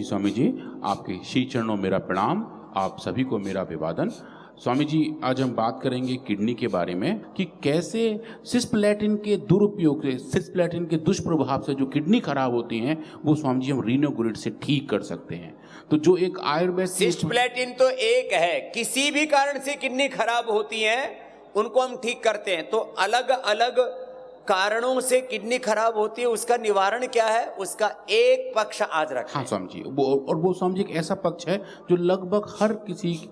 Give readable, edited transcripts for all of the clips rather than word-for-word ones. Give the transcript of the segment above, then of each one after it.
जी स्वामी जी, आपके श्री चरणों मेरा प्रणाम, आप सभी को मेरा अभिवादन। स्वामी जी, आज हम बात करेंगे किडनी के बारे में कि कैसे सिस्प्लेटिन के दुरुपयोग से, सिस्प्लेटिन के दुष्प्रभाव से जो किडनी खराब होती हैं वो स्वामी जी हम रीनोग्रिड से ठीक कर सकते हैं। तो जो एक आयुर्वेद सिस्प्लेटिन तो एक है, किसी भी कारण से किडनी खराब होती है उनको हम ठीक करते हैं। तो अलग अलग कारणों से किडनी खराब होती है, उसका निवारण क्या है, उसका एक पक्ष आज रखें। हाँ स्वामी जी, वो स्वामी जी एक ऐसा पक्ष है जो लगभग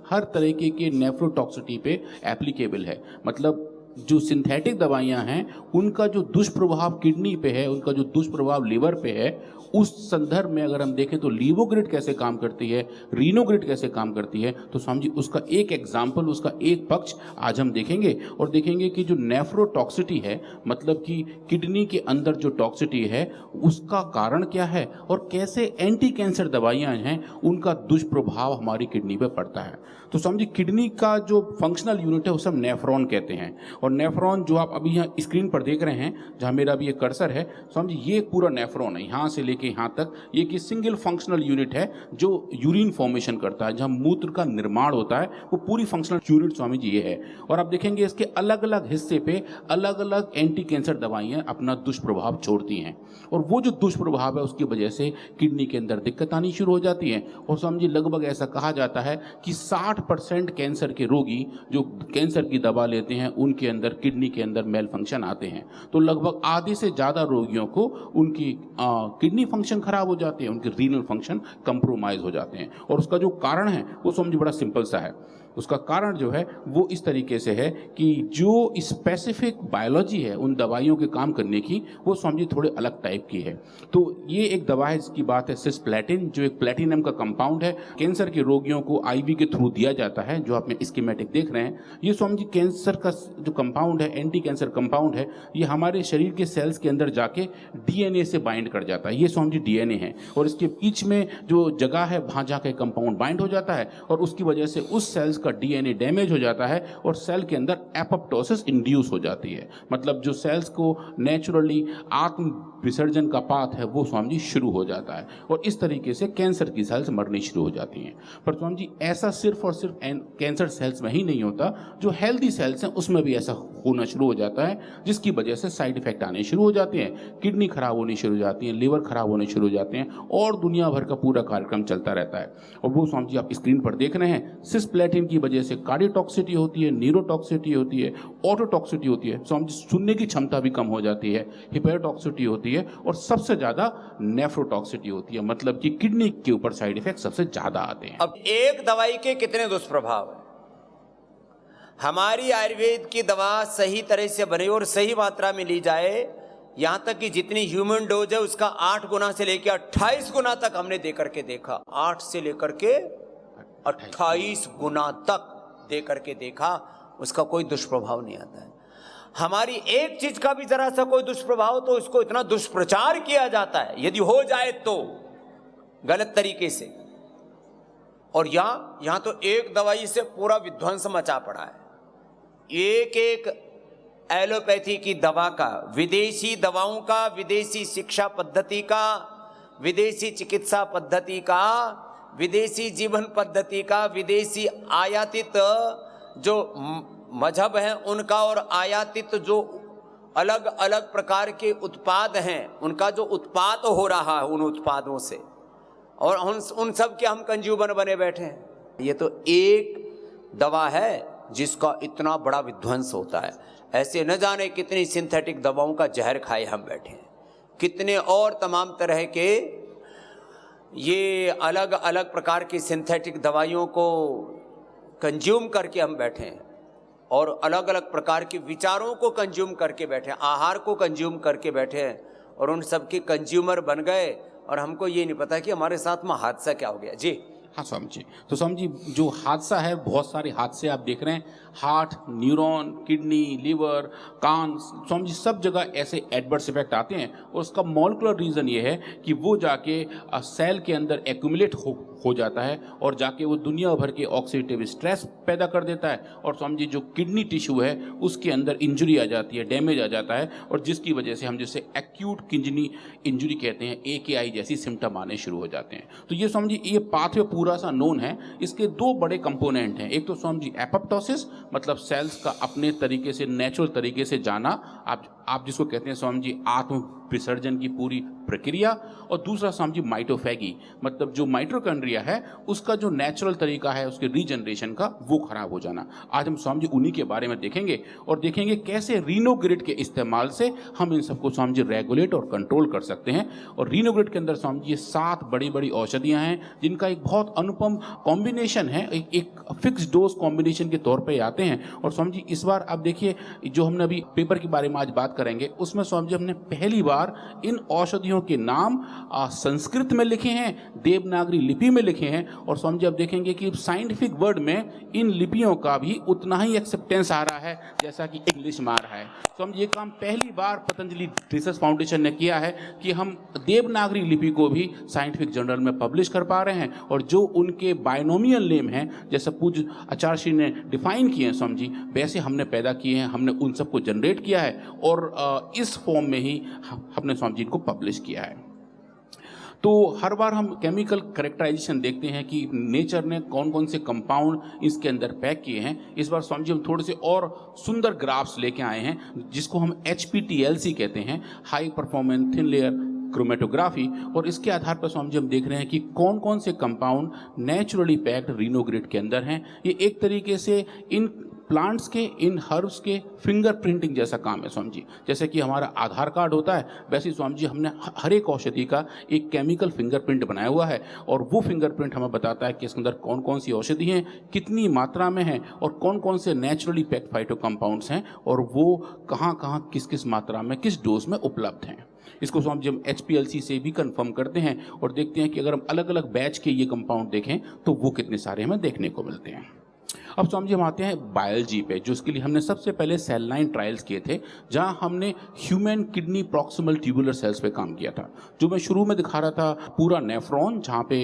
हर तरीके के नेफ्रोटॉक्सिटी पे एप्लीकेबल है। मतलब जो सिंथेटिक दवाइयाँ हैं उनका जो दुष्प्रभाव किडनी पे है, उनका जो दुष्प्रभाव लीवर पे है, उस संदर्भ में अगर हम देखें तो लीवोग्रिड कैसे काम करती है, रीनोग्रिड कैसे काम करती है, तो स्वामी जी उसका एक एग्जाम्पल, उसका एक पक्ष आज हम देखेंगे। और देखेंगे कि जो नेफ्रोटॉक्सिटी है, मतलब कि किडनी के अंदर जो टॉक्सिटी है उसका कारण क्या है और कैसे एंटी कैंसर दवाइयाँ हैं उनका दुष्प्रभाव हमारी किडनी पर पड़ता है। तो समझिए किडनी का जो फंक्शनल यूनिट है उसे हम नेफ्रॉन कहते हैं। और नेफ्रॉन जो आप अभी यहाँ स्क्रीन पर देख रहे हैं, जहाँ मेरा अभी ये कर्सर है, समझिए ये पूरा नेफ्रॉन है, यहाँ से लेके यहाँ तक ये कि सिंगल फंक्शनल यूनिट है जो यूरिन फॉर्मेशन करता है, जहाँ मूत्र का निर्माण होता है, वो पूरी फंक्शनल यूनिट स्वामी जी ये है। और आप देखेंगे इसके अलग अलग हिस्से पे अलग अलग एंटी कैंसर दवाइयाँ अपना दुष्प्रभाव छोड़ती हैं। और वो जो दुष्प्रभाव है उसकी वजह से किडनी के अंदर दिक्कत आनी शुरू हो जाती है। और समझिए लगभग ऐसा कहा जाता है कि 60% कैंसर के रोगी जो कैंसर की दवा लेते हैं उनके अंदर किडनी के अंदर मेल फंक्शन आते हैं। तो लगभग आधे से ज़्यादा रोगियों को उनकी किडनी फंक्शन खराब हो जाते हैं, उनके रीनल फंक्शन कंप्रोमाइज हो जाते हैं। और उसका जो कारण है वो समझिए बड़ा सिंपल सा है। उसका कारण जो है वो इस तरीके से है कि जो स्पेसिफिक बायोलॉजी है उन दवाइयों के काम करने की, वो समझिए थोड़े अलग टाइप की है। तो ये एक दवा है जिसकी बात है सिस्प्लेटिन, जो एक प्लेटिनम का कंपाउंड है। कैंसर के रोगियों को आईवी के थ्रू दिया जाता है, जो आप में स्कीमेटिक देख रहे हैं। ये समझिए कैंसर का जो कंपाउंड है, एंटी कैंसर कंपाउंड है, ये हमारे शरीर के सेल्स के अंदर जाके डीएनए से बाइंड कर जाता है। ये समझिए डीएनए है और इसके बीच में जो जगह है वहाँ जाके कंपाउंड बाइंड हो जाता है और उसकी वजह से उस सेल्स का डीएनए डैमेज हो जाता है और सेल के अंदर एपोप्टोसिस इंड्यूस हो जाती है। मतलब जो सेल्स को नेचुरली आत्म विसर्जन का पाथ है वो स्वामी जी शुरू हो जाता है और इस तरीके से कैंसर की सेल्स मरनी शुरू हो जाती हैं। पर स्वामी जी ऐसा सिर्फ और सिर्फ कैंसर सेल्स में ही नहीं होता, जो हेल्दी सेल्स हैं उसमें भी ऐसा होना शुरू हो जाता है, जिसकी वजह से साइड इफेक्ट आने शुरू हो जाते हैं, किडनी खराब होनी शुरू हो जाती है, लीवर खराब होने शुरू हो जाते हैं और दुनिया भर का पूरा कार्यक्रम चलता रहता है। और वो स्वामी जी आप स्क्रीन पर देख रहे हैं, सिस्प्लेटिन की वजह से कार्डियोटॉक्सिटी होती है, न्यूरोटॉक्सिटी होती है, ऑटोटॉक्सिटी होती है, स्वामी जी सुनने की क्षमता भी कम हो जाती है, हिपेटॉक्सिटी होती है और सबसे ज्यादा नेफ्रोटॉक्सिटी होती है। मतलब कि किडनी के ऊपर साइड इफेक्ट सबसे ज्यादा आते हैं। अब एक दवाई के कितने दुष्प्रभाव है? हमारी आयुर्वेद की दवा सही तरह से बने और सही मात्रा में ली जाए, यहां तक कि जितनी ह्यूमन डोज है उसका 8 गुना से लेकर 28 गुना तक हमने दे करके देखा। 8 से लेकर के 28 गुना तक दे करके देखा, उसका कोई दुष्प्रभाव नहीं आता है। हमारी एक चीज का भी जरा सा कोई दुष्प्रभाव तो इसको इतना दुष्प्रचार किया जाता है, यदि हो जाए तो गलत तरीके से। और यहां तो एक दवाई से पूरा विध्वंस मचा पड़ा है। एक एक एलोपैथी की दवा का, विदेशी दवाओं का, विदेशी शिक्षा पद्धति का, विदेशी चिकित्सा पद्धति का, विदेशी जीवन पद्धति का, विदेशी आयातित जो मजहब हैं उनका और आयातित जो अलग अलग प्रकार के उत्पाद हैं उनका जो उत्पाद हो रहा है उन उत्पादों से, और उन सब के हम कंज्यूमर बने बैठे हैं। ये तो एक दवा है जिसका इतना बड़ा विध्वंस होता है। ऐसे न जाने कितनी सिंथेटिक दवाओं का जहर खाए हम बैठे हैं, कितने और तमाम तरह के ये अलग अलग प्रकार की सिंथेटिक दवाइयों को कंज्यूम करके हम बैठे हैं और अलग अलग प्रकार के विचारों को कंज्यूम करके बैठे हैं, आहार को कंज्यूम करके बैठे हैं और उन सब के कंज्यूमर बन गए और हमको ये नहीं पता कि हमारे साथ में हादसा क्या हो गया। जी हाँ स्वामी जी, तो स्वामी जी जो हादसा है, बहुत सारे हादसे आप देख रहे हैं, हार्ट, न्यूरॉन, किडनी, लीवर, कान, स्वामी जी सब जगह ऐसे एडवर्स इफेक्ट आते हैं। और उसका मॉलिक्यूलर रीज़न ये है कि वो जाके सेल के अंदर एक्यूमुलेट हो जाता है और जाके वो दुनिया भर के ऑक्सीडेटिव स्ट्रेस पैदा कर देता है। और स्वामी जी जो किडनी टिश्यू है उसके अंदर इंजरी आ जाती है, डैमेज आ जाता है, और जिसकी वजह से हम जिसे एक्यूट किडनी इंजरी कहते हैं, AKI जैसी सिम्टम आने शुरू हो जाते हैं। तो ये स्वामी जी ये पाथवे पूरा सा नोन है। इसके दो बड़े कंपोनेंट हैं। एक तो स्वामी जी एपोप्टोसिस, मतलब सेल्स का अपने तरीके से नेचुरल तरीके से जाना, आप जिसको कहते हैं स्वामी जी आत्म विसर्जन की पूरी प्रक्रिया। और दूसरा स्वामी जी माइटोफैगी, मतलब जो माइटोकॉन्ड्रिया है उसका जो नेचुरल तरीका है उसके रीजनरेशन का, वो खराब हो जाना। आज हम स्वामी जी उन्हीं के बारे में देखेंगे और देखेंगे कैसे रीनोग्रिड के इस्तेमाल से हम इन सबको स्वामी जी रेगुलेट और कंट्रोल कर सकते हैं। और रीनोग्रिड के अंदर स्वामी जी ये 7 बड़ी बड़ी औषधियां हैं जिनका एक बहुत अनुपम कॉम्बिनेशन है, एक फिक्स डोज कॉम्बिनेशन के तौर पे आते हैं। और स्वामी जी इस बार आप देखिए जो हमने अभी पेपर के बारे में आज बात करेंगे उसमें स्वामी जी हमने पहली बार इन औषधियों के नाम संस्कृत में लिखे हैं, देवनागरी लिपि में लिखे हैं। और स्वामी जी अब देखेंगे कि साइंटिफिक वर्ड में इन लिपियों का भी उतना ही एक्सेप्टेंस आ रहा है जैसा कि इंग्लिश में आ रहा है। स्वामी जी ये काम पहली बार पतंजलि रिसर्च फाउंडेशन ने किया है कि हम देवनागरी लिपि को भी साइंटिफिक जर्नल में पब्लिश कर पा रहे हैं। और जो उनके बायनोमियल नेम हैं, जैसे पूज्य आचार्य श्री ने डिफाइन किए हैं स्वामी जी, वैसे हमने पैदा किए हैं, हमने उन सबको जनरेट किया है और इस फॉर्म में ही हमने स्वामी जी को पब्लिश किया है। तो हर बार हम केमिकल करेक्टराइजेशन देखते हैं कि नेचर ने कौन कौन से कंपाउंड इसके अंदर पैक किए हैं। इस बार स्वामी जी हम थोड़े से और सुंदर ग्राफ्स लेके आए हैं जिसको हम HPTLC कहते हैं, high performance thin layer chromatography. और इसके आधार पर स्वामी जी हम देख रहे हैं कि कौन कौन से कंपाउंड नेचुरली पैक्ड रीनोग्रिड के अंदर हैं। ये एक तरीके से इन प्लांट्स के, इन हर्ब्स के फिंगर प्रिंटिंग जैसा काम है स्वामी जी। जैसे कि हमारा आधार कार्ड होता है वैसे ही स्वामी जी हमने हर एक औषधि का एक केमिकल फिंगरप्रिंट बनाया हुआ है और वो फिंगरप्रिंट हमें बताता है कि इसके अंदर कौन कौन सी औषधि हैं, कितनी मात्रा में है और कौन कौन से नेचुरली पैक्ड फाइटो कंपाउंड्स हैं और वो कहाँ कहाँ किस किस मात्रा में किस डोज में उपलब्ध हैं। इसको स्वामी जी हम HPLC से भी कंफर्म करते हैं और देखते हैं कि अगर हम अलग अलग बैच के ये कंपाउंड देखें तो वो कितने सारे हमें देखने को मिलते हैं। अब स्वामी जी हम आते हैं बायोलॉजी पे, जो उसके लिए हमने सबसे पहले सेल लाइन ट्रायल्स किए थे जहां हमने human kidney proximal tubular cells पे काम किया था। जो मैं शुरू में दिखा रहा था पूरा नेफ्रॉन जहां पे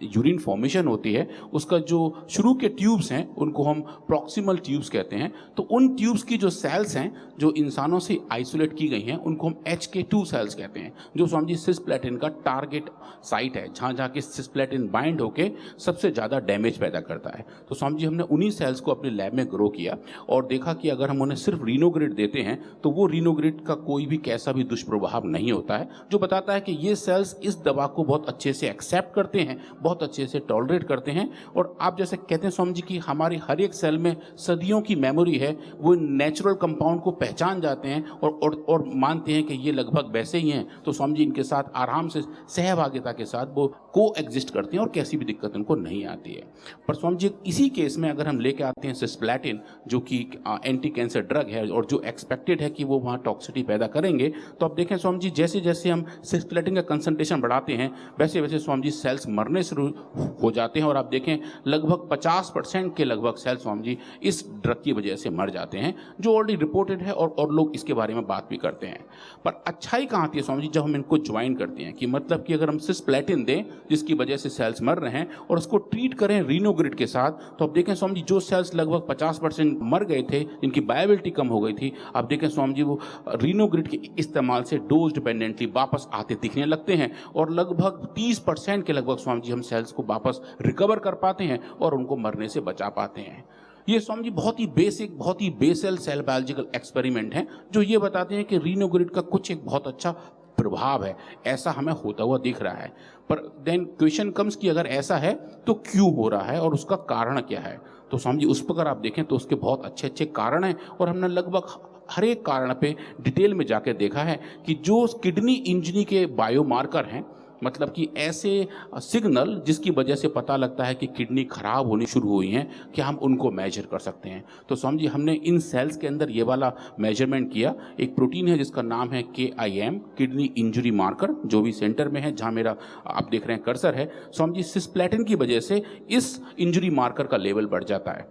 यूरिन फॉर्मेशन होती है, उसका जो शुरू के ट्यूब्स हैं उनको हम प्रॉक्सिमल ट्यूब्स कहते हैं। तो उन ट्यूब्स की जो सेल्स हैं जो इंसानों से आइसोलेट की गई हैं उनको हम HK2 सेल्स कहते हैं, जो स्वामी जी सिस्प्लेटिन का टारगेट साइट है, जहाँ जहाँ की सिस्प्लेटिन बाइंड होकर सबसे ज़्यादा डैमेज पैदा करता है। तो स्वामी जी हमने उन्हीं सेल्स को अपने लैब में ग्रो किया और देखा कि अगर हम उन्हें सिर्फ रीनोग्रिड देते हैं तो वो रीनोग्रिड का कोई भी कैसा भी दुष्प्रभाव नहीं होता है, जो बताता है कि ये सेल्स इस दवा को बहुत अच्छे से एक्सेप्ट करते हैं, बहुत अच्छे से टॉलरेट करते हैं। और आप जैसे कहते हैं स्वामी जी कि हमारे हर एक सेल में सदियों की मेमोरी है, वो नेचुरल कंपाउंड को पहचान जाते हैं और मानते हैं कि ये लगभग वैसे ही हैं। तो स्वामी जी इनके साथ आराम से सहभागिता के साथ वो को एग्जिस्ट करते हैं और कैसी भी दिक्कत उनको नहीं आती है। पर स्वामी जी इसी केस में अगर हम लेके आते हैं सिस्प्लेटिन जो कि एंटी कैंसर ड्रग है और जो एक्सपेक्टेड है कि वो वहाँ टॉक्सिसिटी पैदा करेंगे, तो अब देखें स्वामी जी जैसे जैसे हम सिस्प्लेटिन का कंसंट्रेशन बढ़ाते हैं वैसे वैसे स्वामी जी सेल्स मरने शुरू हो जाते हैं। और आप देखें लगभग 50% के लगभग सेल्स स्वामी जी इस ड्रग की वजह से मर जाते हैं, जो ऑलरेडी रिपोर्टेड है और लोग इसके बारे में बात भी करते हैं। पर अच्छाई कहाँ आती है स्वामी जी जब हम इनको ज्वाइन करते हैं, कि मतलब कि अगर हम सिस्प्लेटिन दें जिसकी वजह से सेल्स मर रहे हैं और उसको ट्रीट करें रीनोग्रिड के साथ, तो अब देखें स्वामी जी जो सेल्स लगभग 50% मर गए थे, जिनकी बायोबिलिटी कम हो गई थी, आप देखें स्वामी जी वो रीनोग्रिड के इस्तेमाल से डोज डिपेंडेंटली वापस आते दिखने लगते हैं और लगभग 30% के लगभग स्वामी जी हम सेल्स को वापस रिकवर कर पाते हैं और उनको मरने से बचा पाते हैं। ये स्वामी जी बहुत ही बेसिक, बहुत ही बेसल सेल बायोलॉजिकल एक्सपेरिमेंट हैं जो ये बताते हैं कि रीनोग्रिड का कुछ एक बहुत अच्छा प्रभाव है, ऐसा हमें होता हुआ दिख रहा है। पर देन क्वेश्चन कम्स कि अगर ऐसा है तो क्यों हो रहा है और उसका कारण क्या है। तो स्वामी जी उस पर अगर आप देखें तो उसके बहुत अच्छे अच्छे कारण हैं और हमने लगभग हर एक कारण पे डिटेल में जाकर देखा है कि जो किडनी इंजरी के बायोमार्कर हैं मतलब कि ऐसे सिग्नल जिसकी वजह से पता लगता है कि किडनी खराब होनी शुरू हुई हैं, कि हम उनको मेजर कर सकते हैं। तो समझिए हमने इन सेल्स के अंदर ये वाला मेजरमेंट किया। एक प्रोटीन है जिसका नाम है KIM, किडनी इंजरी मार्कर, जो भी सेंटर में है जहाँ मेरा आप देख रहे हैं कर्सर है। समझिए सिस्प्लेटिन की वजह से इस इंजरी मार्कर का लेवल बढ़ जाता है,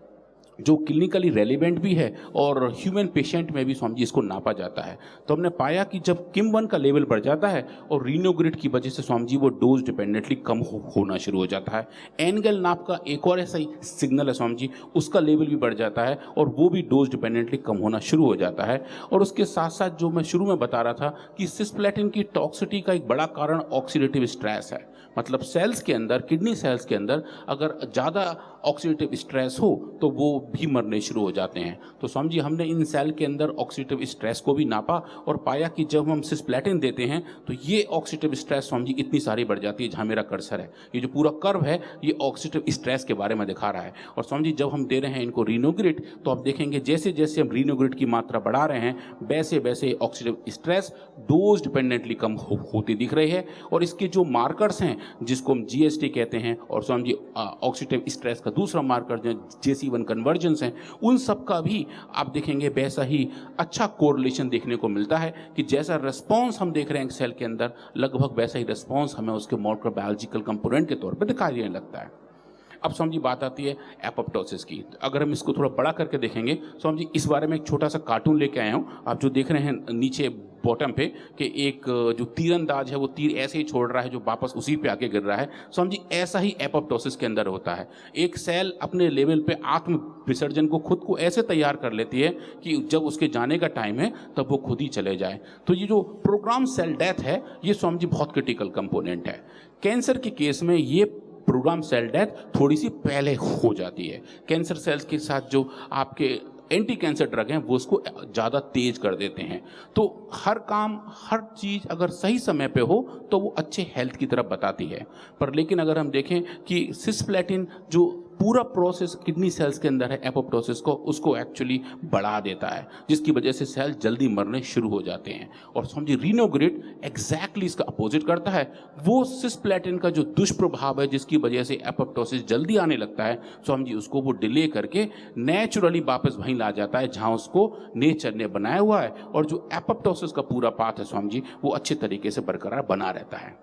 जो क्लिनिकली रेलिवेंट भी है और ह्यूमन पेशेंट में भी समझिए इसको नापा जाता है। तो हमने पाया कि जब KIM-1 का लेवल बढ़ जाता है और रीनोग्रिड की वजह से समझिए वो डोज डिपेंडेंटली कम होना शुरू हो जाता है। एनगेल नाप का एक और ऐसा ही सिग्नल है समझिए, उसका लेवल भी बढ़ जाता है और वो भी डोज डिपेंडेंटली कम होना शुरू हो जाता है। और उसके साथ साथ जो मैं शुरू में बता रहा था कि सिस्प्लेटिन की टॉक्सिसिटी का एक बड़ा कारण ऑक्सीडेटिव स्ट्रेस है। मतलब सेल्स के अंदर, किडनी सेल्स के अंदर अगर ज़्यादा ऑक्सीडेटिव स्ट्रेस हो तो वो भी मरने शुरू हो जाते हैं। तो समझिए हमने इन सेल के अंदर ऑक्सीडेटिव स्ट्रेस को भी नापा और पाया कि जब हम सिस्प्लेटिन देते हैं तो ये ऑक्सीडेटिव स्ट्रेस समझिए इतनी सारी बढ़ जाती है। जहाँ मेरा कर्सर है, ये जो पूरा कर्व है ये ऑक्सीडेटिव स्ट्रेस के बारे में दिखा रहा है। और समझिए जब हम दे रहे हैं इनको रीनोग्रिड, तो आप देखेंगे जैसे जैसे हम रीनोग्रिड की मात्रा बढ़ा रहे हैं वैसे वैसे ऑक्सीडेटिव स्ट्रेस डोज डिपेंडेंटली कम होती दिख रही है। और इसके जो मार्कर्स हैं जिसको हम GST कहते हैं, और समझिए ऑक्सीडेटिव स्ट्रेस का दूसरा मार्कर जो JC1 कन्वर्जेंस हैं, उन सब का भी आप देखेंगे वैसा ही अच्छा कोरिलेशन देखने को मिलता है कि जैसा रिस्पॉन्स हम देख रहे हैं सेल के अंदर, लगभग वैसा ही रिस्पॉन्स हमें उसके मॉलिक्यूलर बायोलॉजिकल कंपोनेंट के तौर पर दिखाई देने लगता है। अब समझिए बात आती है एपोप्टोसिस की। अगर हम इसको थोड़ा बड़ा करके देखेंगे तो समझिए इस बारे में एक छोटा सा कार्टून लेके आया हूँ। आप जो देख रहे हैं नीचे बॉटम पे कि एक जो तीरंदाज है वो तीर ऐसे ही छोड़ रहा है जो वापस उसी पे आके गिर रहा है, समझिए ऐसा ही एपोप्टोसिस के अंदर होता है। एक सेल अपने लेवल पे आत्म विसर्जन को खुद को ऐसे तैयार कर लेती है कि जब उसके जाने का टाइम है तब वो खुद ही चले जाए। तो ये जो प्रोग्राम सेल डेथ है ये समझिए बहुत क्रिटिकल कंपोनेंट है। कैंसर के केस में ये प्रोग्राम सेल डेथ थोड़ी सी पहले हो जाती है। कैंसर सेल्स के साथ जो आपके एंटी कैंसर ड्रग हैं वो उसको ज़्यादा तेज कर देते हैं। तो हर काम, हर चीज़ अगर सही समय पे हो तो वो अच्छे हेल्थ की तरफ बताती है। पर लेकिन अगर हम देखें कि सिस्प्लेटिन जो पूरा प्रोसेस किडनी सेल्स के अंदर है एपोप्टोसिस को, उसको एक्चुअली बढ़ा देता है, जिसकी वजह से सेल जल्दी मरने शुरू हो जाते हैं। और समझिए रीनोग्रिड एग्जैक्टली इसका अपोजिट करता है। वो सिस्प्लेटिन का जो दुष्प्रभाव है जिसकी वजह से एपोप्टोसिस जल्दी आने लगता है, समझिए उसको वो डिले करके नेचुरली वापस वहीं ला जाता है जहां उसको नेचर ने बनाया हुआ है। और जो एपोप्टोसिस का पूरा पाथ है समझिए वो अच्छे तरीके से बरकरार बना रहता है।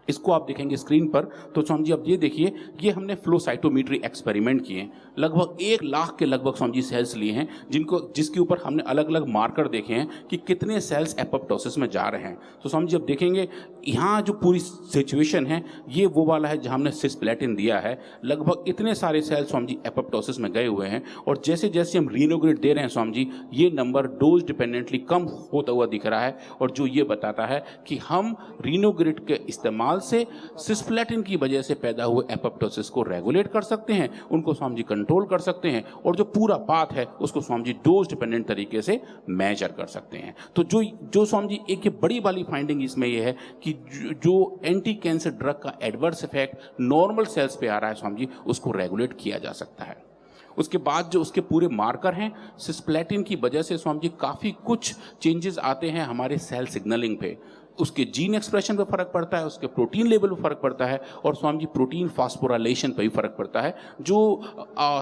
इसको आप देखेंगे स्क्रीन पर तो समझिए अब ये देखिए, ये हमने फ्लो साइटोमेट्री एक्सपेरिमेंट किए। लगभग 1 लाख के लगभग समझिए सेल्स लिए हैं जिसके ऊपर हमने अलग अलग मार्कर देखे हैं कि कितने सेल्स एपोप्टोसिस में जा रहे हैं। तो समझिए अब देखेंगे यहाँ जो पूरी सिचुएशन है ये वो वाला है जहाँ हमने सिस्प्लेटिन दिया है। लगभग इतने सारे सेल्स समझिए एपोप्टोसिस में गए हुए हैं और जैसे जैसे हम रीनोग्रिड दे रहे हैं समझिए ये नंबर डोज डिपेंडेंटली कम होता हुआ दिख रहा है। और जो ये बताता है कि हम रीनोग्रिड के इस्तेमाल से सिस्प्लेटिन की वजह से पैदा हुए एपोप्टोसिस को रेगुलेट कर सकते हैं, उनको समझिए कंट्रोल कर सकते हैं और जो पूरा पाथ है उसको समझिए डोज डिपेंडेंट तरीके से मेजर कर सकते हैं। तो जो समझिए एक ये बड़ी वाली फाइंडिंग इसमें ये है कि जो एंटी कैंसर ड्रग का एडवर्स इफेक्ट नॉर्मल सेल्स पे आ रहा है समझिए उसको रेगुलेट किया जा सकता है। उसके बाद जो उसके पूरे मार्कर हैं, सिस्प्लेटिन की वजह से समझिए काफ़ी कुछ चेंजेस आते हैं हमारे सेल सिग्नलिंग पे। उसके जीन एक्सप्रेशन पे फर्क पड़ता है, उसके प्रोटीन लेवल पे फर्क पड़ता है और समझिए प्रोटीन फास्फोराइलेशन पे भी फर्क पड़ता है, जो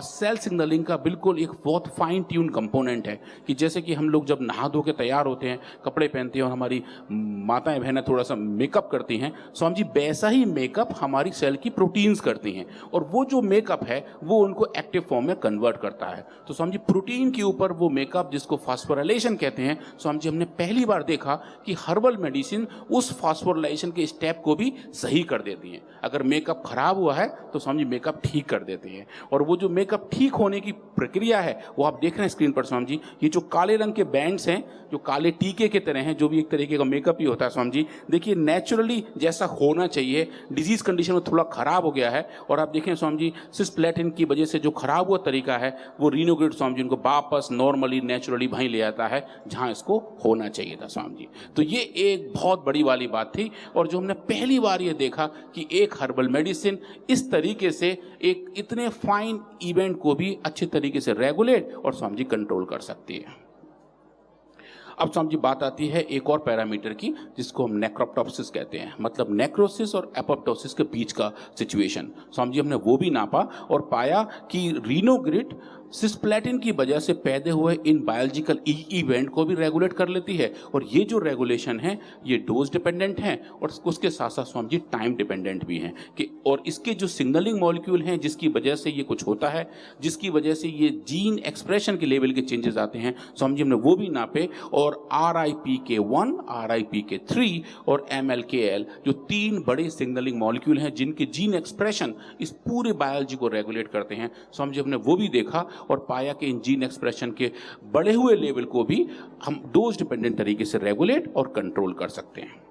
सेल सिग्नलिंग का बिल्कुल एक बहुत फाइन ट्यून कंपोनेंट है। कि जैसे कि हम लोग जब नहा धो के तैयार होते हैं, कपड़े पहनते हैं और हमारी माताएं बहनें थोड़ा सा मेकअप करती हैं, समझिए वैसा ही मेकअप हमारी सेल की प्रोटीन्स करती हैं और वो जो मेकअप है वो उनको एक्टिव फॉर्म में कन्वर्ट करता है। तो समझिए प्रोटीन के ऊपर वो मेकअप जिसको फास्फोराइलेशन कहते हैं, समझिए हमने पहली बार देखा कि हर्बल मेडिसिन उस फास्फोराइलेशन के स्टेप को भी सही कर देती हैं। अगर मेकअप खराब हुआ है तो समझिए मेकअप ठीक कर देती हैं। और वो जो मेकअप ठीक होने की प्रक्रिया है वो आप देख रहे हैं स्क्रीन पर समझिए, ये जो काले रंग के बैंड्स हैं जो काले टीके के तरह हैं, जो भी एक तरीके का मेकअप ही होता है समझिए, देखिए नेचुरली जैसा होना चाहिए, डिजीज कंडीशन में थोड़ा खराब हो गया है। और आप देखें समझिए सिस्प्लेटिन की वजह से जो खराब हुआ तरीका है वो रीनोग्रिड समझिए उनको वापस नॉर्मली नेचुरली वहीं ले आता है जहां इसको होना चाहिए था समझिए। तो ये एक बहुत बड़ी वाली बात थी और जो हमने पहली बार ये देखा कि एक हर्बल मेडिसिन इस तरीके से एक इतने फाइन इवेंट को भी अच्छे तरीके से रेगुलेट और समझिए कंट्रोल कर सकती है। अब स्वामी जी बात आती है एक और पैरामीटर की, जिसको हम नेक्रोप्टोसिस कहते हैं, मतलब नेक्रोसिस और एपोप्टोसिस के बीच का सिचुएशन। स्वामी जी हमने वो भी नापा और पाया कि रीनोग्रिड सिस्प्लेटिन की वजह से पैदा हुए इन बायोलॉजिकल इवेंट को भी रेगुलेट कर लेती है, और ये जो रेगुलेशन है ये डोज डिपेंडेंट है और उसके साथ साथ स्वामी जी टाइम डिपेंडेंट भी हैं कि, और इसके जो सिग्नलिंग मॉलिक्यूल हैं जिसकी वजह से ये कुछ होता है, जिसकी वजह से ये जीन एक्सप्रेशन के लेवल के चेंजेस आते हैं, स्वामी जी हमने वो भी नापे। और RIPK1, RIPK3 और MLKL जो 3 बड़े सिग्नलिंग मॉलिक्यूल हैं जिनके जीन एक्सप्रेशन इस पूरे बायोलॉजी को रेगुलेट करते हैं, स्वामी जी हमने वो भी देखा और पाया कि इन जीन एक्सप्रेशन के बढ़े हुए लेवल को भी हम डोज डिपेंडेंट तरीके से रेगुलेट और कंट्रोल कर सकते हैं।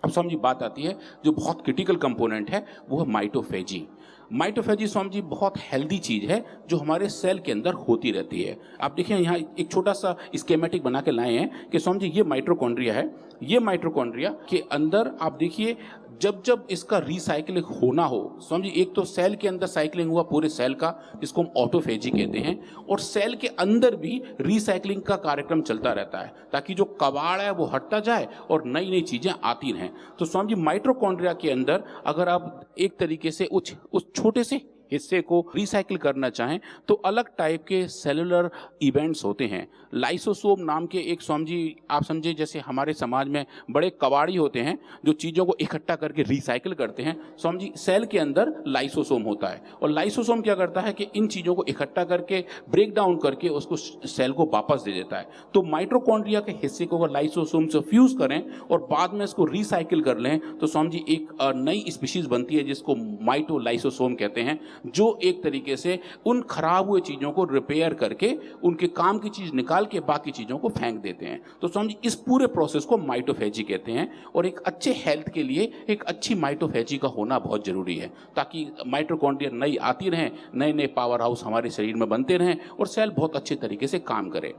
अब स्वामी जी बात आती है जो बहुत क्रिटिकल कंपोनेंट है, वो है माइटोफेजी। माइटोफेजी स्वामी जी बहुत हेल्दी चीज़ है जो हमारे सेल के अंदर होती रहती है। आप देखिए यहाँ एक छोटा सा स्केमेटिक बना के लाए हैं कि स्वामी जी ये माइटोकॉन्ड्रिया है। ये माइटोकॉन्ड्रिया के अंदर आप देखिए जब जब इसका रिसाइकलिंग होना हो, स्वामी जी एक तो सेल के अंदर साइक्लिंग हुआ पूरे सेल का, जिसको हम ऑटोफेजी कहते हैं, और सेल के अंदर भी रिसाइक्लिंग का कार्यक्रम चलता रहता है ताकि जो कबाड़ है वो हटता जाए और नई नई चीज़ें आती रहें। तो स्वामी जी माइटोकॉन्ड्रिया के अंदर अगर आप एक तरीके से उस छोटे से हिस्से को रिसाइकिल करना चाहें तो अलग टाइप के सेलुलर इवेंट्स होते हैं। लाइसोसोम नाम के एक स्वामी जी आप समझे जैसे हमारे समाज में बड़े कबाड़ी होते हैं जो चीज़ों को इकट्ठा करके रिसाइकिल करते हैं, स्वामी जी सेल के अंदर लाइसोसोम होता है और लाइसोसोम क्या करता है कि इन चीज़ों को इकट्ठा करके ब्रेक डाउन करके उसको सेल को वापस दे देता है। तो माइटोकॉन्ड्रिया के हिस्से को अगर लाइसोसोम से फ्यूज़ करें और बाद में इसको रिसाइकिल कर लें तो स्वामी जी एक नई स्पीशीज़ बनती है जिसको माइटोलाइसोसोम कहते हैं, जो एक तरीके से उन खराब हुए चीज़ों को रिपेयर करके उनके काम की चीज़ निकाल के बाकी चीज़ों को फेंक देते हैं। तो समझिए इस पूरे प्रोसेस को माइटोफेजी कहते हैं और एक अच्छे हेल्थ के लिए एक अच्छी माइटोफेजी का होना बहुत ज़रूरी है ताकि माइटोकॉन्ड्रिया नई आती रहें, नए नए पावर हाउस हमारे शरीर में बनते रहें और सेल बहुत अच्छे तरीके से काम करे।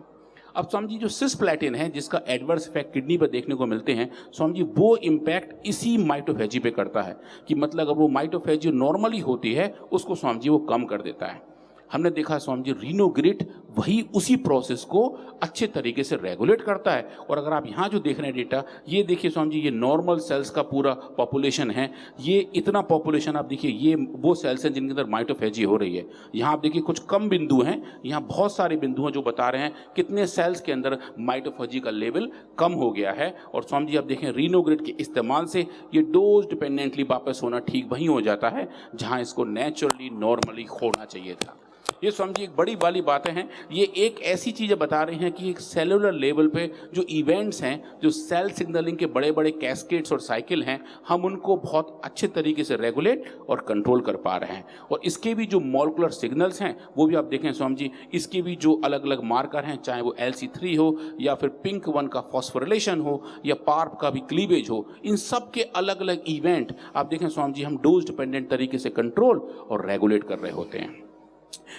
अब स्वामी जी जो सिस्प्लेटिन है जिसका एडवर्स इफेक्ट किडनी पर देखने को मिलते हैं, स्वामी जी वो इम्पैक्ट इसी माइटोफेजी पे करता है कि मतलब अगर वो माइटोफेजी नॉर्मली होती है उसको स्वामी जी वो कम कर देता है। हमने देखा स्वामी जी रीनोग्रिड वही उसी प्रोसेस को अच्छे तरीके से रेगुलेट करता है। और अगर आप यहाँ जो देख रहे हैं डेटा, ये देखिए स्वामी जी ये नॉर्मल सेल्स का पूरा पॉपुलेशन है। ये इतना पॉपुलेशन आप देखिए, ये वो सेल्स हैं जिनके अंदर माइटोफेजी हो रही है। यहाँ आप देखिए कुछ कम बिंदु हैं, यहाँ बहुत सारे बिंदु हैं जो बता रहे हैं कितने सेल्स के अंदर माइटोफेजी का लेवल कम हो गया है। और स्वामी जी आप देखें रीनोग्रिड के इस्तेमाल से ये डोज डिपेंडेंटली वापस होना ठीक वहीं हो जाता है जहाँ इसको नेचुरली नॉर्मली होना चाहिए था। ये स्वामी जी एक बड़ी वाली बातें हैं। ये एक ऐसी चीज़ें बता रही हैं कि एक सेलुलर लेवल पे जो इवेंट्स हैं, जो सेल सिग्नलिंग के बड़े बड़े कैस्केड्स और साइकिल हैं, हम उनको बहुत अच्छे तरीके से रेगुलेट और कंट्रोल कर पा रहे हैं। और इसके भी जो मॉलिक्यूलर सिग्नल्स हैं वो भी आप देखें स्वामी जी, इसके भी जो अलग अलग मार्कर हैं, चाहे वो LC3 हो या फिर पिंक 1 का फॉस्फोरिलेशन हो या पार्प का भी क्लीवेज हो, इन सब के अलग अलग इवेंट आप देखें स्वामी जी हम डोज डिपेंडेंट तरीके से कंट्रोल और रेगुलेट कर रहे होते हैं।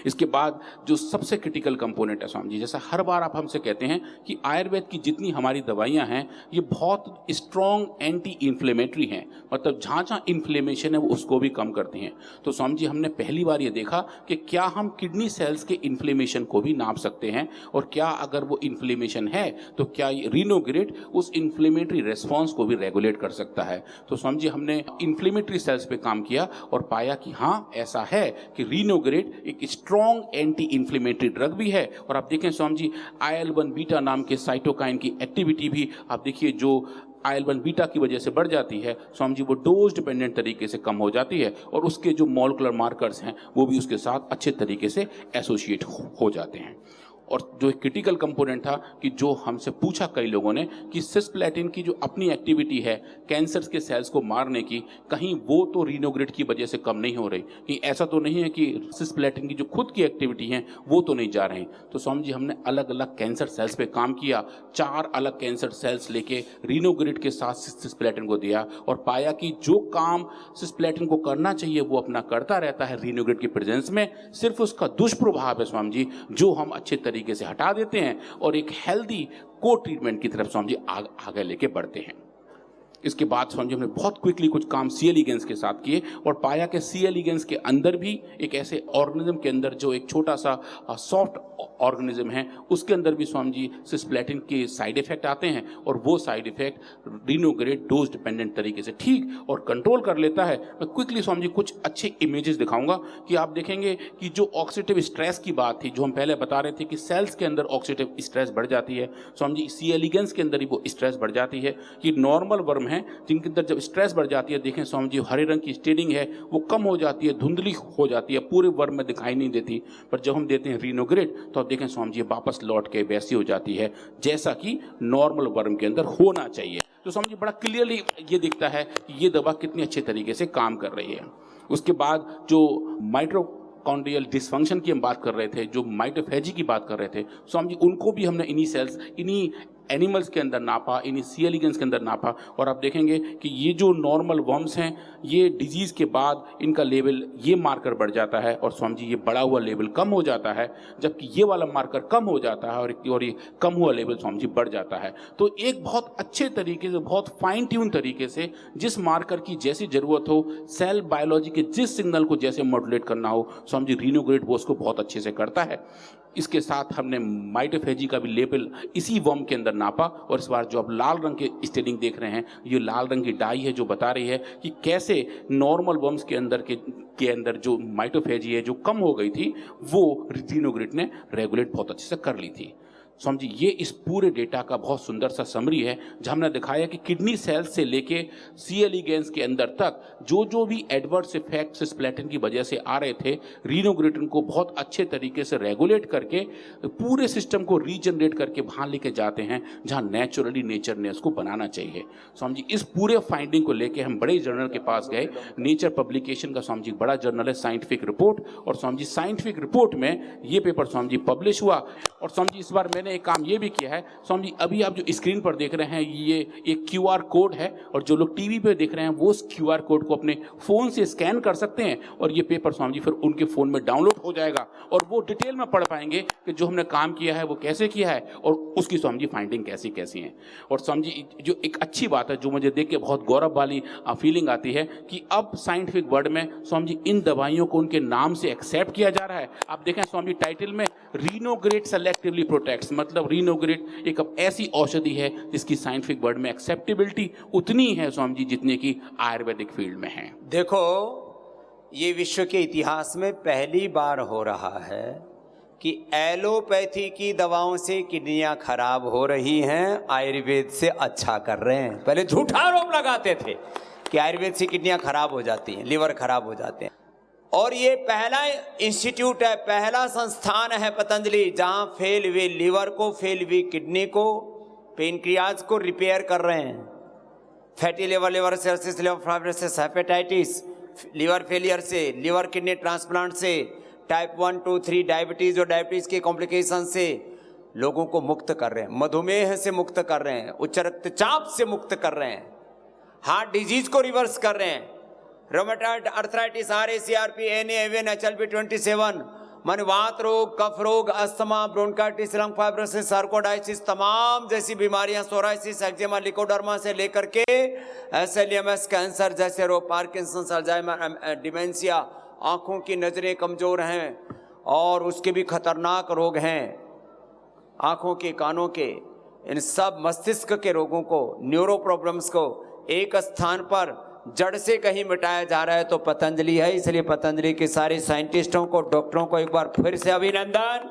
इसके बाद जो सबसे क्रिटिकल कंपोनेंट है स्वामी जी, जैसा हर बार आप हमसे कहते हैं कि आयुर्वेद की जितनी हमारी दवाइयां हैं ये बहुत स्ट्रॉन्ग एंटी इन्फ्लेमेटरी हैं, मतलब जहाँ जहाँ इन्फ्लेमेशन है वो उसको भी कम करती हैं। तो स्वामी जी हमने पहली बार ये देखा कि क्या हम किडनी सेल्स के इन्फ्लेमेशन को भी नाप सकते हैं और क्या अगर वो इन्फ्लेमेशन है तो क्या ये रीनोग्रिड उस इन्फ्लेमेटरी रेस्पॉन्स को भी रेगुलेट कर सकता है। तो स्वामी जी हमने इन्फ्लेमेटरी सेल्स पे काम किया और पाया कि हाँ ऐसा है कि रीनोग्रिड एक स्ट्रॉन्ग एंटी इन्फ्लेमेटरी ड्रग भी है। और आप देखें स्वामी जी IL-1 बीटा नाम के साइटोकाइन की एक्टिविटी भी आप देखिए जो IL-1 बीटा की वजह से बढ़ जाती है स्वामी जी, वो डोज डिपेंडेंट तरीके से कम हो जाती है और उसके जो मॉलिक्यूलर मार्कर्स हैं वो भी उसके साथ अच्छे तरीके से एसोसिएट हो जाते हैं। और जो एक क्रिटिकल कंपोनेंट था कि जो हमसे पूछा कई लोगों ने कि सिस्प्लेटिन की जो अपनी एक्टिविटी है कैंसर के सेल्स को मारने की, कहीं वो तो रीनोग्रिड की वजह से कम नहीं हो रही, कि ऐसा तो नहीं है कि सिस्प्लेटिन की जो खुद की एक्टिविटी है वो तो नहीं जा रही। तो स्वामी जी हमने अलग अलग कैंसर सेल्स पे काम किया, 4 अलग कैंसर सेल्स लेके रीनोग्रिड के साथ सिस्प्लेटिन को दिया और पाया कि जो काम सिस्प्लेटिन को करना चाहिए वो अपना करता रहता है रीनोग्रिड की प्रेजेंस में, सिर्फ उसका दुष्प्रभाव है स्वामी जी जो हम अच्छे तरीके से हटा देते हैं और एक हेल्दी को ट्रीटमेंट की तरफ स्वामी जी आगे लेके बढ़ते हैं। इसके बाद समझिए हमने बहुत क्विकली कुछ काम सी एलिगेंस के साथ किए और पाया कि सी एलिगेंस के अंदर भी एक ऐसे ऑर्गेनिज्म के अंदर जो एक छोटा सा सॉफ्ट ऑर्गेनिज्म है, उसके अंदर भी स्वामी जी सिस्प्लेटिन के साइड इफेक्ट आते हैं और वो साइड इफेक्ट रिनोग्रेट डोज डिपेंडेंट तरीके से ठीक और कंट्रोल कर लेता है। मैं क्विकली स्वामी जी कुछ अच्छे इमेजेस दिखाऊंगा कि आप देखेंगे कि जो ऑक्सीडेटिव स्ट्रेस की बात थी, जो हम पहले बता रहे थे कि सेल्स के अंदर ऑक्सीडेटिव स्ट्रेस बढ़ जाती है, स्वामी जी सी एलिगेंस के अंदर ही वो स्ट्रेस बढ़ जाती है। कि नॉर्मल वर्म है जिनके अंदर जब स्ट्रेस बढ़ जाती है, देखें स्वामी जी हरे रंग की स्टेनिंग है वो कम हो जाती है, धुंधली हो जाती है, पूरे वर्म में दिखाई नहीं देती। पर जब हम देते हैं रिनोग्रेट तो आप देखें स्वामी जी वापस लौट के वैसी हो जाती है जैसा कि नॉर्मल वर्म के अंदर होना चाहिए। तो स्वामी जी बड़ा क्लियरली ये दिखता है कि ये दवा कितनी अच्छे तरीके से काम कर रही है। उसके बाद जो माइटोकॉन्ड्रियल डिसफंक्शन की हम बात कर रहे थे, जो माइटोफेजी की बात कर रहे थे, स्वामी जी उनको भी हमने इन्हीं सेल्स, इन्हीं एनिमल्स के अंदर नापा, इन्हीं सी एलिगेंस के अंदर नापा और आप देखेंगे कि ये जो नॉर्मल वर्म्स हैं, ये डिजीज़ के बाद इनका लेवल, ये मार्कर बढ़ जाता है और स्वामी जी ये बढ़ा हुआ लेवल कम हो जाता है, जबकि ये वाला मार्कर कम हो जाता है और ये कम हुआ लेवल स्वामी जी बढ़ जाता है। तो एक बहुत अच्छे तरीके से, बहुत फाइन ट्यून तरीके से जिस मार्कर की जैसी ज़रूरत हो, सेल बायोलॉजी के जिस सिग्नल को जैसे मॉड्यूलेट करना हो, स्वामी जी रिनोग्रेट वो उसको बहुत अच्छे से करता है। इसके साथ हमने माइटोफेजी का भी लेवल इसी वर्म के अंदर नापा और इस बार जो आप लाल रंग के स्टेनिंग देख रहे हैं, ये लाल रंग की डाई है जो बता रही है कि कैसे नॉर्मल वर्म्स के अंदर जो माइटोफेजी है जो कम हो गई थी, वो रिनोग्रेट ने रेगुलेट बहुत अच्छे से कर ली थी। स्वामी जी ये इस पूरे डेटा का बहुत सुंदर सा समरी है जहाँ हमने दिखाया कि किडनी सेल्स से लेके सी एलिगेंस के अंदर तक जो भी एडवर्स इफेक्ट्स सिस्प्लेटिन की वजह से आ रहे थे, रिनोग्रेटिन को बहुत अच्छे तरीके से रेगुलेट करके पूरे सिस्टम को रीजनरेट करके वहाँ लेके जाते हैं जहाँ नेचुरली नेचर ने उसको बनाना चाहिए। स्वामी जी इस पूरे फाइंडिंग को लेके हम बड़े जर्नल के पास गए, नेचर पब्लिकेशन का स्वामी जी बड़ा जर्नल है, साइंटिफिक रिपोर्ट, और स्वामी जी साइंटिफिक रिपोर्ट में ये पेपर स्वामी जी पब्लिश हुआ। और स्वामी जी इस बार मैंने एक काम ये भी किया है, स्वामी जी अभी आप जो स्क्रीन पर देख रहे हैं ये एक QR कोड है और जो लोग टीवी पे देख रहे हैं वो उस QR कोड को अपने फ़ोन से स्कैन कर सकते हैं और ये पेपर स्वामी जी फिर उनके फ़ोन में डाउनलोड हो जाएगा और वो डिटेल में पढ़ पाएंगे कि जो हमने काम किया है वो कैसे किया है और उसकी स्वामी जी फाइंडिंग कैसी कैसी है। और स्वामी जी जो एक अच्छी बात है जो मुझे देख के बहुत गौरव वाली फीलिंग आती है कि अब साइंटिफिक वर्ड में स्वामी जी इन दवाइयों को उनके नाम से एक्सेप्ट किया जा रहा है। आप देखें स्वामी जी टाइटल में रिनोग्रेट सेलेक्टिवली प्रोटेक्ट्स, मतलब रिनोग्रेट एक ऐसी औषधि है जिसकी साइंटिफिक वर्ड में एक्सेप्टेबिलिटी उतनी है स्वामी जी जितने की आयुर्वेदिक फील्ड में है। देखो ये विश्व के इतिहास में पहली बार हो रहा है कि एलोपैथी की दवाओं से किडनियां खराब हो रही हैं, आयुर्वेद से अच्छा कर रहे हैं। पहले झूठा आरोप लगाते थे कि आयुर्वेद से किडनियां खराब हो जाती हैं, लिवर खराब हो जाते हैं। और ये पहला इंस्टीट्यूट है, पहला संस्थान है पतंजलि जहां फेल हुई लिवर को, फेल हुई किडनी को, पेनक्रियाज को रिपेयर कर रहे हैं। Fatty liver, liver cirrhosis, liver fibrosis, hepatitis, liver failure से, लिवर किडनी ट्रांसप्लांट से, टाइप 1, 2, 3 डायबिटीज़ और डायबिटीज़ के कॉम्प्लिकेशन से लोगों को मुक्त कर रहे हैं, मधुमेह से मुक्त कर रहे हैं, उच्च रक्तचाप से मुक्त कर रहे हैं, हार्ट डिजीज को रिवर्स कर रहे हैं, rheumatoid arthritis, RA-CRP, NA, AVN, HLB-27, मनवात रोग, कफ रोग, अस्थमा, ब्रोंकाइटिस, लंग फाइब्रोसिस, सार्कोडाइसिस, तमाम जैसी बीमारियां, सोराइसिस, एक्जिमा, लिकोडर्मा से लेकर के SLEMS, कैंसर जैसे रोग, पार्किंसंस, अल्जाइमर, डिमेंशिया, आँखों की नज़रें कमज़ोर हैं और उसके भी खतरनाक रोग हैं, आँखों के, कानों के, इन सब मस्तिष्क के रोगों को, न्यूरो प्रॉब्लम्स को एक स्थान पर जड़ से कहीं मिटाया जा रहा है तो पतंजलि है। इसलिए पतंजलि के सारे साइंटिस्टों को, डॉक्टरों को एक बार फिर से अभिनंदन।